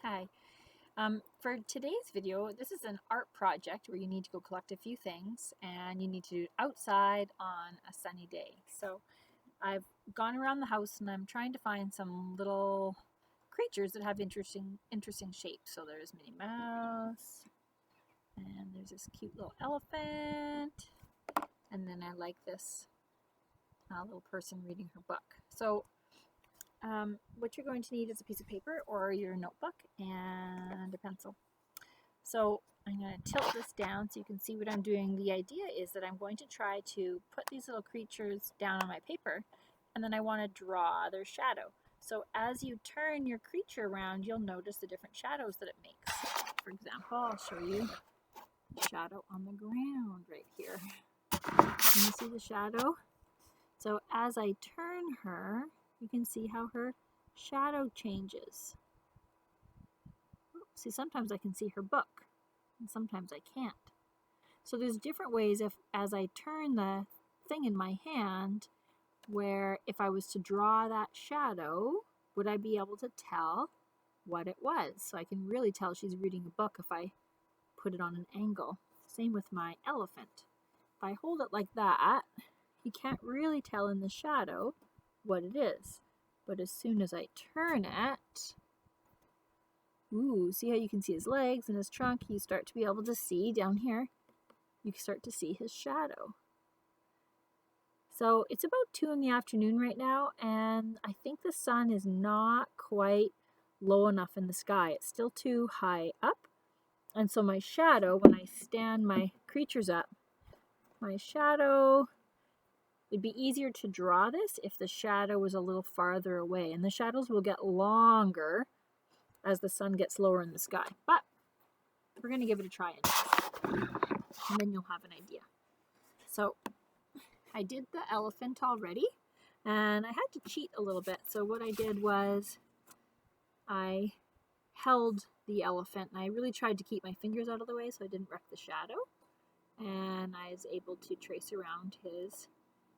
Hi. For today's video, this is an art project where you need to go collect a few things and you need to do it outside on a sunny day. So I've gone around the house and I'm trying to find some little creatures that have interesting shapes. So there's Minnie Mouse, and there's this cute little elephant, and then I like this little person reading her book. So what you're going to need is a piece of paper or your notebook and a pencil. So I'm going to tilt this down so you can see what I'm doing. The idea is that I'm going to try to put these little creatures down on my paper, and then I want to draw their shadow. So as you turn your creature around, you'll notice the different shadows that it makes. For example, I'll show you the shadow on the ground right here. Can you see the shadow? So as I turn her, you can see how her shadow changes. See, sometimes I can see her book, and sometimes I can't. So there's different ways as I turn the thing in my hand, where if I was to draw that shadow, would I be able to tell what it was? So I can really tell she's reading a book if I put it on an angle. Same with my elephant. If I hold it like that, you can't really tell in the shadow what it is. But as soon as I turn it, ooh, see how you can see his legs and his trunk? You start to be able to see down here. You start to see his shadow. So it's about 2 in the afternoon right now, and I think the sun is not quite low enough in the sky. It's still too high up. And so my shadow, when I stand my creatures up, my shadow, it'd be easier to draw this if the shadow was a little farther away. And the shadows will get longer as the sun gets lower in the sky. But we're going to give it a try, and then you'll have an idea. So I did the elephant already, and I had to cheat a little bit. So what I did was I held the elephant, and I really tried to keep my fingers out of the way so I didn't wreck the shadow. And I was able to trace around his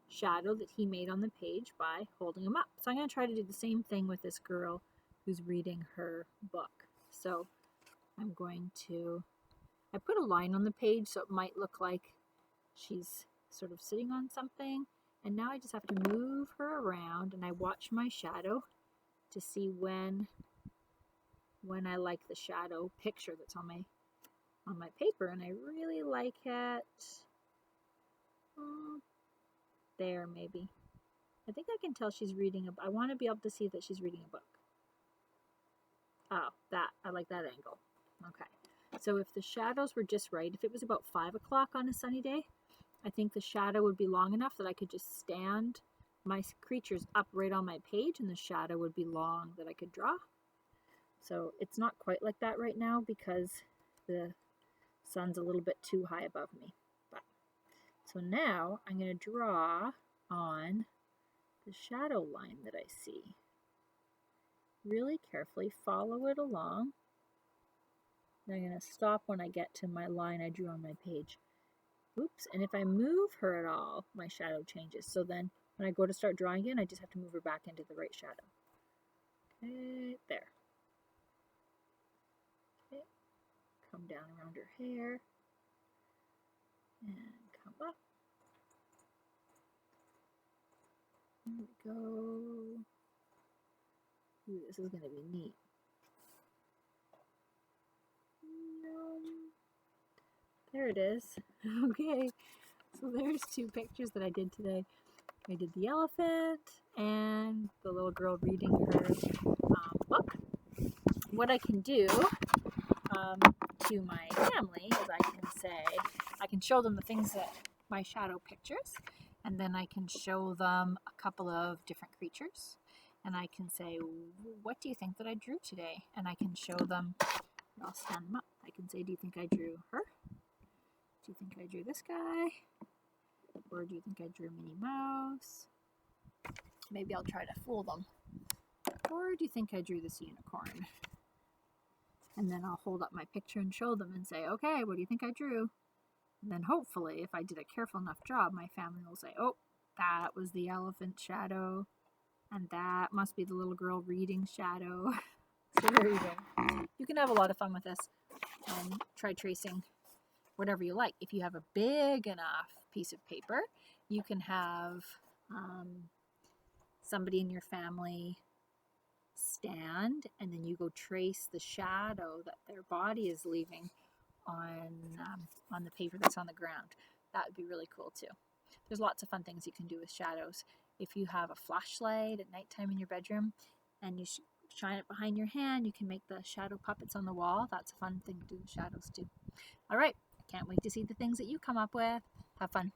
shadow that he made on the page by holding him up. So I'm going to try to do the same thing with this girl who's reading her book. So I'm going to, I put a line on the page so it might look like she's sort of sitting on something. And now I just have to move her around, and I watch my shadow to see when I like the shadow picture that's on my paper, and I really like it there maybe. I think I can tell she's reading I want to be able to see that she's reading a book. Oh, I like that angle. Okay. So if the shadows were just right, if it was about 5 o'clock on a sunny day, I think the shadow would be long enough that I could just stand my creatures up right on my page, and the shadow would be long that I could draw. So it's not quite like that right now because the sun's a little bit too high above me. So now I'm going to draw on the shadow line that I see. Really carefully follow it along. And I'm going to stop when I get to my line I drew on my page. Oops, and if I move her at all, my shadow changes. So then when I go to start drawing again, I just have to move her back into the right shadow. Okay, there. Okay, come down around her hair and come up. There we go. Ooh, this is going to be neat. There it is. Okay, so there's 2 pictures that I did today. I did the elephant and the little girl reading her book. What I can do to my family is I can show them the things that my shadow pictures, and then I can show them a couple of different creatures, and I can say, what do you think that I drew today? And I can show them, I'll stand them up. I can say, do you think I drew her? Do you think I drew this guy? Or do you think I drew Minnie Mouse? Maybe I'll try to fool them. Or do you think I drew this unicorn? And then I'll hold up my picture and show them and say, okay, what do you think I drew? And then hopefully, if I did a careful enough job, my family will say, oh, that was the elephant shadow. And that must be the little girl reading shadow. So there you go. You can have a lot of fun with this and try tracing whatever you like. If you have a big enough piece of paper, you can have somebody in your family stand, and then you go trace the shadow that their body is leaving on the paper that's on the ground. That would be really cool too. There's lots of fun things you can do with shadows. If you have a flashlight at nighttime in your bedroom and you shine it behind your hand, you can make the shadow puppets on the wall. That's a fun thing to do with shadows too. All right, I can't wait to see the things that you come up with. Have fun.